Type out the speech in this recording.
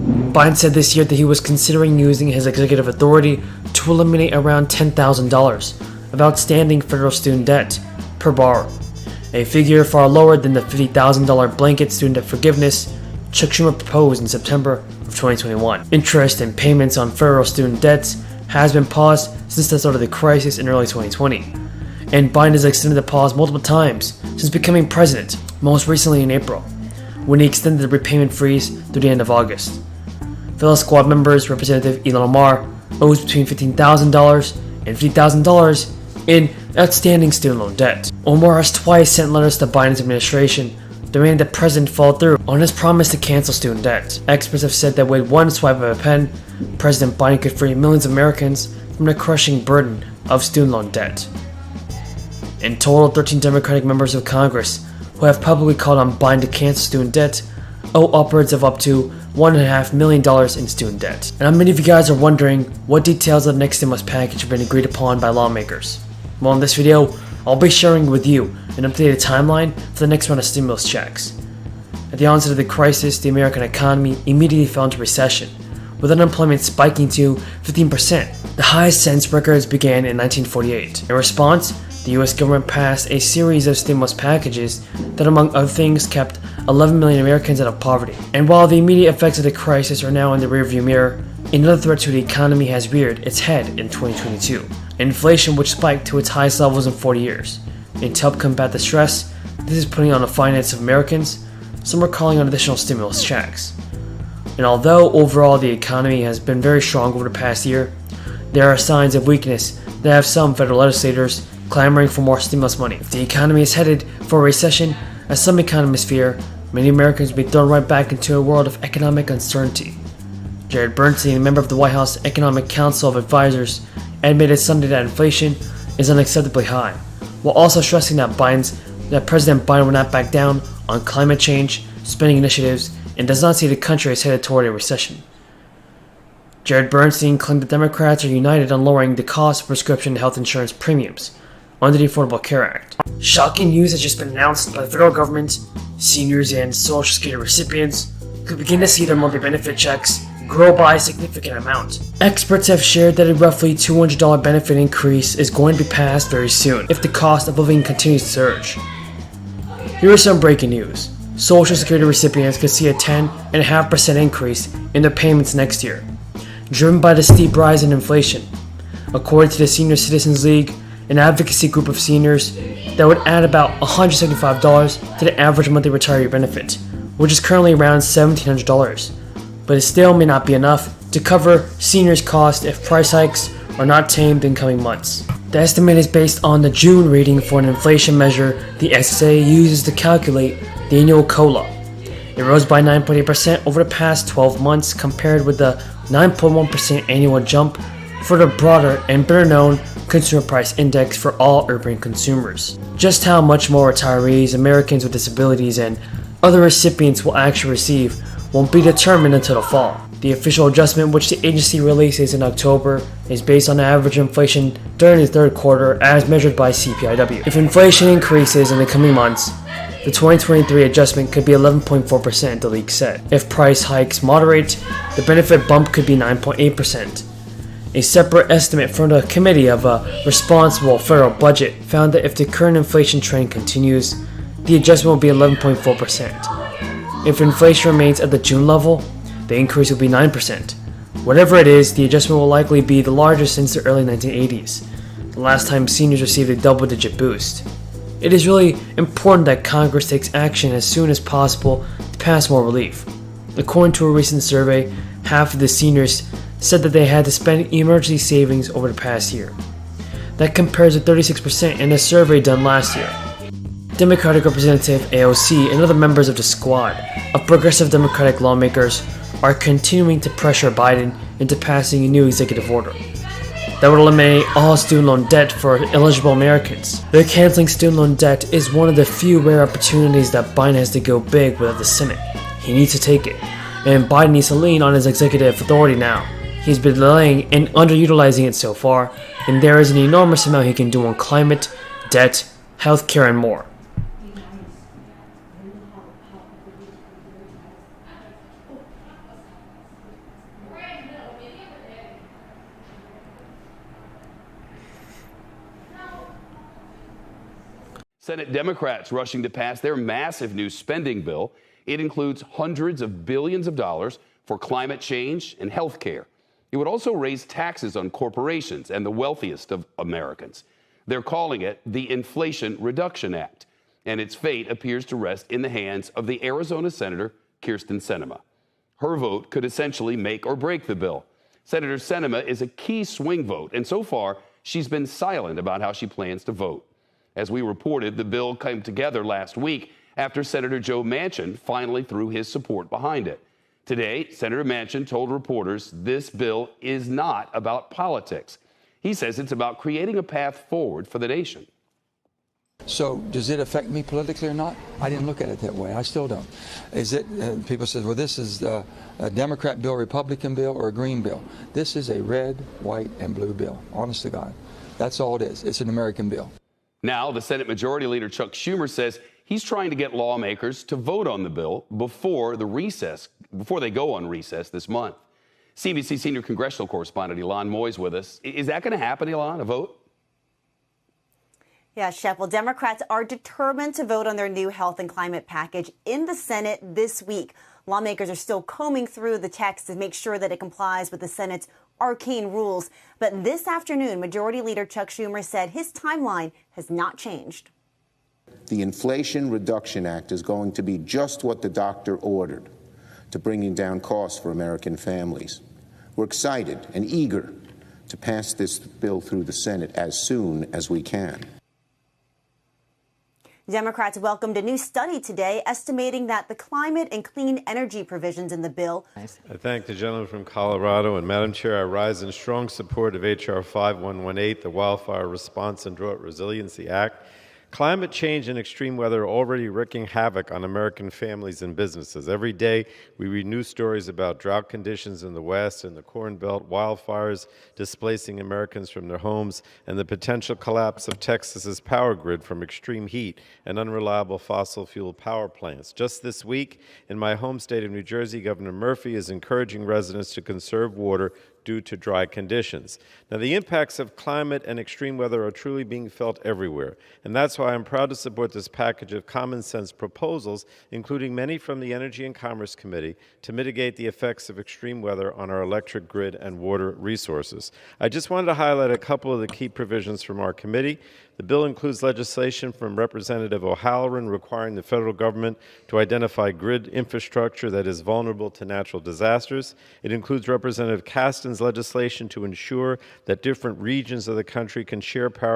Biden said this year that he was considering using his executive authority to eliminate around $10,000 of outstanding federal student debt per borrower, a figure far lower than the $50,000 blanket student debt forgiveness Chuck Schumer proposed in September of 2021. Interest and payments on federal student debts has been paused since the start of the crisis in early 2020, and Biden has extended the pause multiple times since becoming president, most recently in April, when he extended the repayment freeze through the end of August. Fellow squad members Representative Ilhan Omar owes between $15,000 and $50,000 in outstanding student loan debt. Omar has twice sent letters to Biden's administration demanding that the president follow through on his promise to cancel student debt. Experts have said that with one swipe of a pen, President Biden could free millions of Americans from the crushing burden of student loan debt. In total, 13 Democratic members of Congress who have publicly called on Biden to cancel student debt owe upwards of up to $1.5 million in student debt. And many of you guys are wondering what details of the next stimulus package have been agreed upon by lawmakers. Well, in this video, I'll be sharing with you an updated timeline for the next round of stimulus checks. At the onset of the crisis, the American economy immediately fell into recession, with unemployment spiking to 15%, the highest since records began in 1948. In response, the US government passed a series of stimulus packages that, among other things, kept 11 million Americans out of poverty. And while the immediate effects of the crisis are now in the rearview mirror, another threat to the economy has reared its head in 2022. Inflation, which spiked to its highest levels in 40 years. And to help combat the stress this is putting on the finances of Americans, some are calling on additional stimulus checks. And although overall the economy has been very strong over the past year, there are signs of weakness that have some federal legislators clamoring for more stimulus money. If the economy is headed for a recession, as some economists fear, many Americans will be thrown right back into a world of economic uncertainty. Jared Bernstein, a member of the White House Economic Council of Advisors, admitted Sunday that inflation is unacceptably high, while also stressing that President Biden will not back down on climate change, spending initiatives, and does not see the country as headed toward a recession. Jared Bernstein claimed that Democrats are united on lowering the cost of prescription health insurance premiums under the Affordable Care Act. Shocking news has just been announced by the federal government. Seniors and Social Security recipients could begin to see their monthly benefit checks grow by a significant amount. Experts have shared that a roughly $200 benefit increase is going to be passed very soon if the cost of living continues to surge. Here is some breaking news. Social Security recipients could see a 10.5% increase in their payments next year, driven by the steep rise in inflation. According to the Senior Citizens League, an advocacy group of seniors, that would add about $175 to the average monthly retiree benefit, which is currently around $1,700. But it still may not be enough to cover seniors' costs if price hikes are not tamed in coming months. The estimate is based on the June reading for an inflation measure the SSA uses to calculate the annual COLA. It rose by 9.8% over the past 12 months compared with the 9.1% annual jump for the broader and better known Consumer Price Index for all urban consumers. Just how much more retirees, Americans with disabilities, and other recipients will actually receive won't be determined until the fall. The official adjustment, which the agency releases in October, is based on average inflation during the third quarter as measured by CPIW. If inflation increases in the coming months, the 2023 adjustment could be 11.4%, the league said. If price hikes moderate, the benefit bump could be 9.8%. A separate estimate from the Committee of a Responsible Federal Budget found that if the current inflation trend continues, the adjustment will be 11.4%. If inflation remains at the June level, the increase will be 9%. Whatever it is, the adjustment will likely be the largest since the early 1980s, the last time seniors received a double-digit boost. It is really important that Congress takes action as soon as possible to pass more relief. According to a recent survey, half of the seniors said that they had to spend emergency savings over the past year. That compares to 36% in a survey done last year. Democratic Representative AOC and other members of the squad of progressive Democratic lawmakers are continuing to pressure Biden into passing a new executive order that would eliminate all student loan debt for eligible Americans. The canceling student loan debt is one of the few rare opportunities that Biden has to go big without the Senate. He needs to take it, and Biden needs to lean on his executive authority now. He's been delaying and underutilizing it so far, and there is an enormous amount he can do on climate, debt, healthcare, and more. Senate Democrats rushing to pass their massive new spending bill. It includes hundreds of billions of dollars for climate change and health care. It would also raise taxes on corporations and the wealthiest of Americans. They're calling it the Inflation Reduction Act, and its fate appears to rest in the hands of the Arizona Senator Kyrsten Sinema. Her vote could essentially make or break the bill. Senator Sinema is a key swing vote, and so far, she's been silent about how she plans to vote. As we reported, the bill came together last week after Senator Joe Manchin finally threw his support behind it. Today, Senator Manchin told reporters this bill is not about politics. He says it's about creating a path forward for the nation. So does it affect me politically or not? I didn't look at it that way. I still don't. Is it? People say, well, this is a Democrat bill, Republican bill, or a green bill. This is a red, white, and blue bill. Honest to God. That's all it is. It's an American bill. Now, the Senate Majority Leader Chuck Schumer says he's trying to get lawmakers to vote on the bill before they go on recess this month. CBC senior congressional correspondent Ilan Moyes with us. Is that going to happen, Ilan, a vote? Yeah, Shep. Well, Democrats are determined to vote on their new health and climate package in the Senate this week. Lawmakers are still combing through the text to make sure that it complies with the Senate's arcane rules. But this afternoon, Majority Leader Chuck Schumer said his timeline has not changed. The Inflation Reduction Act is going to be just what the doctor ordered, to bringing down costs for American families. We're excited and eager to pass this bill through the Senate as soon as we can. Democrats welcomed a new study today estimating that the climate and clean energy provisions in the bill. I thank the gentleman from Colorado. And Madam Chair, I rise in strong support of H.R. 5118, the Wildfire Response and Drought Resiliency Act. Climate change and extreme weather are already wreaking havoc on American families and businesses. Every day, we read news stories about drought conditions in the West and the Corn Belt, wildfires displacing Americans from their homes, and the potential collapse of Texas's power grid from extreme heat and unreliable fossil fuel power plants. Just this week, in my home state of New Jersey, Governor Murphy is encouraging residents to conserve water due to dry conditions. Now, the impacts of climate and extreme weather are truly being felt everywhere, and that's why I'm proud to support this package of common sense proposals, including many from the Energy and Commerce Committee, to mitigate the effects of extreme weather on our electric grid and water resources. I just wanted to highlight a couple of the key provisions from our committee. The bill includes legislation from Representative O'Halloran requiring the federal government to identify grid infrastructure that is vulnerable to natural disasters. It includes Representative Casten's legislation to ensure that different regions of the country can share power